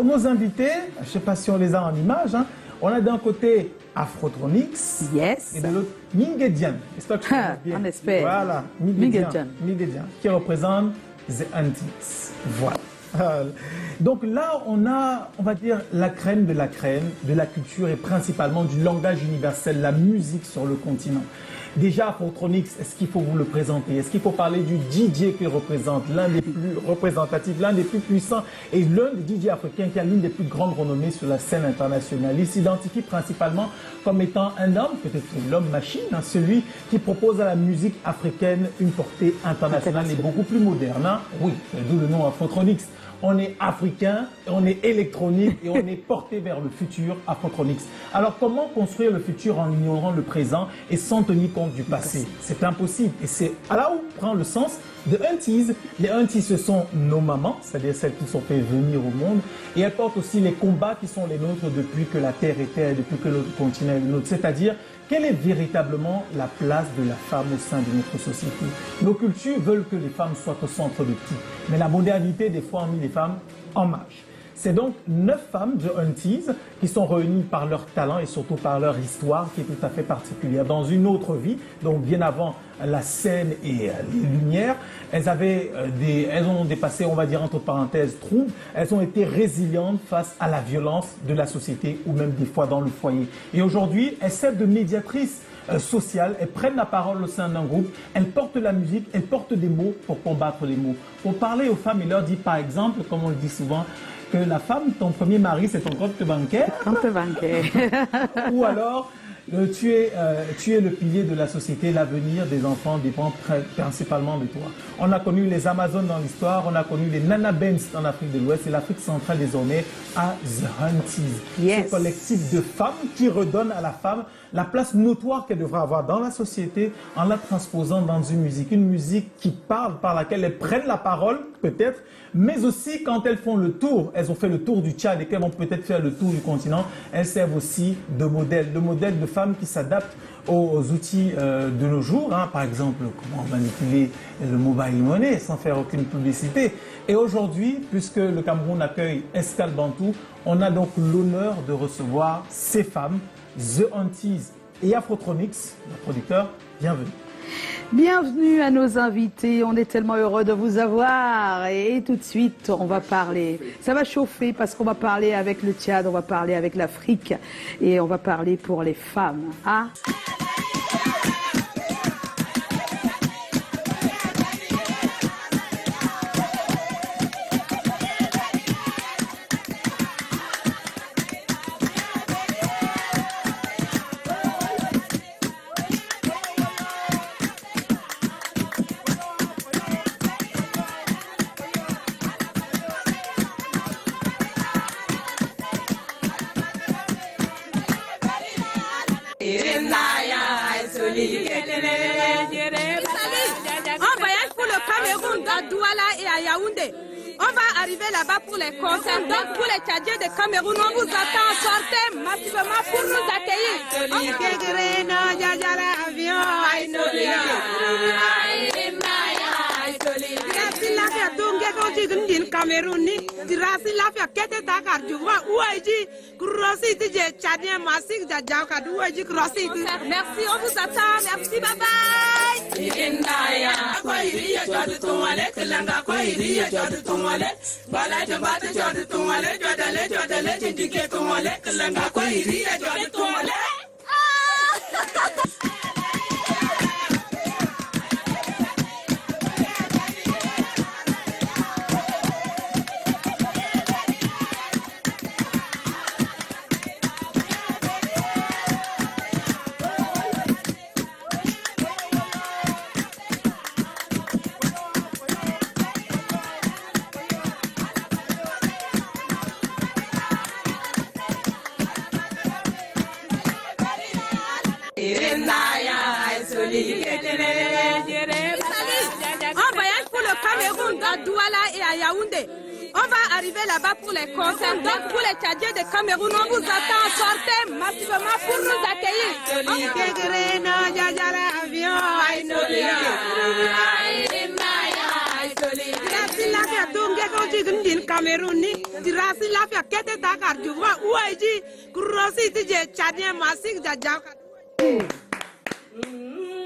Nos invités, je ne sais pas si on les a en image, hein, on a d'un côté Afrotronics et de l'autre Mingedian. J'espère que tu connais bien. On espère. Voilà, Mingedian, qui représente The Antiques. Voilà. Donc là, on a, on va dire, la crème de la culture et principalement du langage universel, la musique sur le continent. Déjà, Afrotronics, est-ce qu'il faut vous le présenter? Est-ce qu'il faut parler du DJ qu'il représente, l'un des plus représentatifs, l'un des plus puissants et l'un des DJ africains qui a l'une des plus grandes renommées sur la scène internationale? Il s'identifie principalement comme étant un homme, peut-être l'homme machine, hein, celui qui propose à la musique africaine une portée internationale et beaucoup plus moderne. Hein. Oui, d'où le nom Afrotronics. On est africain, on est électronique et on est porté vers le futur Afrotronics. Alors comment construire le futur en ignorant le présent et sans tenir compte du passé? C'est impossible et c'est là où prend le sens de Aunties. Les Aunties, ce sont nos mamans, c'est-à-dire celles qui sont fait venir au monde, et elles portent aussi les combats qui sont les nôtres depuis que la Terre est Terre, depuis que notre continent est le nôtre, c'est-à-dire quelle est véritablement la place de la femme au sein de notre société? Nos cultures veulent que les femmes soient au centre de tout, mais la modernité des fois a mis les femmes en marge. C'est donc 9 femmes de Aunties qui sont réunies par leur talent et surtout par leur histoire qui est tout à fait particulière. Dans une autre vie, donc bien avant la scène et les lumières, elles ont dépassé, on va dire entre parenthèses, troubles. Elles ont été résilientes face à la violence de la société ou même des fois dans le foyer. Et aujourd'hui, elles servent de médiatrices sociales, elles prennent la parole au sein d'un groupe, elles portent la musique, elles portent des mots pour combattre les mots. Pour parler aux femmes et leur dire par exemple, comme on le dit souvent, que la femme, ton premier mari, c'est ton compte bancaire. Compte bancaire. Ou alors, tu es le pilier de la société, l'avenir des enfants dépend principalement de toi. On a connu les Amazones dans l'histoire, on a connu les Nana Benz en Afrique de l'Ouest et l'Afrique centrale désormais à The Aunties. Ce collectif de femmes qui redonne à la femme la place notoire qu'elle devrait avoir dans la société en la transposant dans une musique qui parle, par laquelle elles prennent la parole peut-être, mais aussi quand elles font le tour, elles ont fait le tour du Tchad et qu'elles vont peut-être faire le tour du continent, elles servent aussi de modèles de femmes qui s'adaptent aux outils de nos jours, hein, par exemple comment manipuler le mobile money sans faire aucune publicité. Et aujourd'hui, puisque le Cameroun accueille Escale Bantou, on a donc l'honneur de recevoir ces femmes, The Aunties et Afrotronics, le producteur. Bienvenue. Bienvenue à nos invités, on est tellement heureux de vous avoir et tout de suite on va parler, ça va chauffer parce qu'on va parler avec le Tchad, on va parler avec l'Afrique et on va parler pour les femmes. Hein? On voyage pour le Cameroun, à Douala et à Yaoundé. On va arriver là-bas pour les concerts. Donc pour les Tchadiens de Cameroun, on vous attend. Sortez massivement pour nous accueillir. Merci, on vous attend. Merci, bye bye. On voyage pour le Cameroun, à Douala et à Yaoundé. On va arriver là-bas pour les concerts. Donc pour les Tchadiens de Cameroun, on vous attend. Sortez massivement pour nous accueillir. ko ji din Cameroun ni dirasi la fa kete ta kar ju wa uaiji kurosi ti je chadien masik ja ja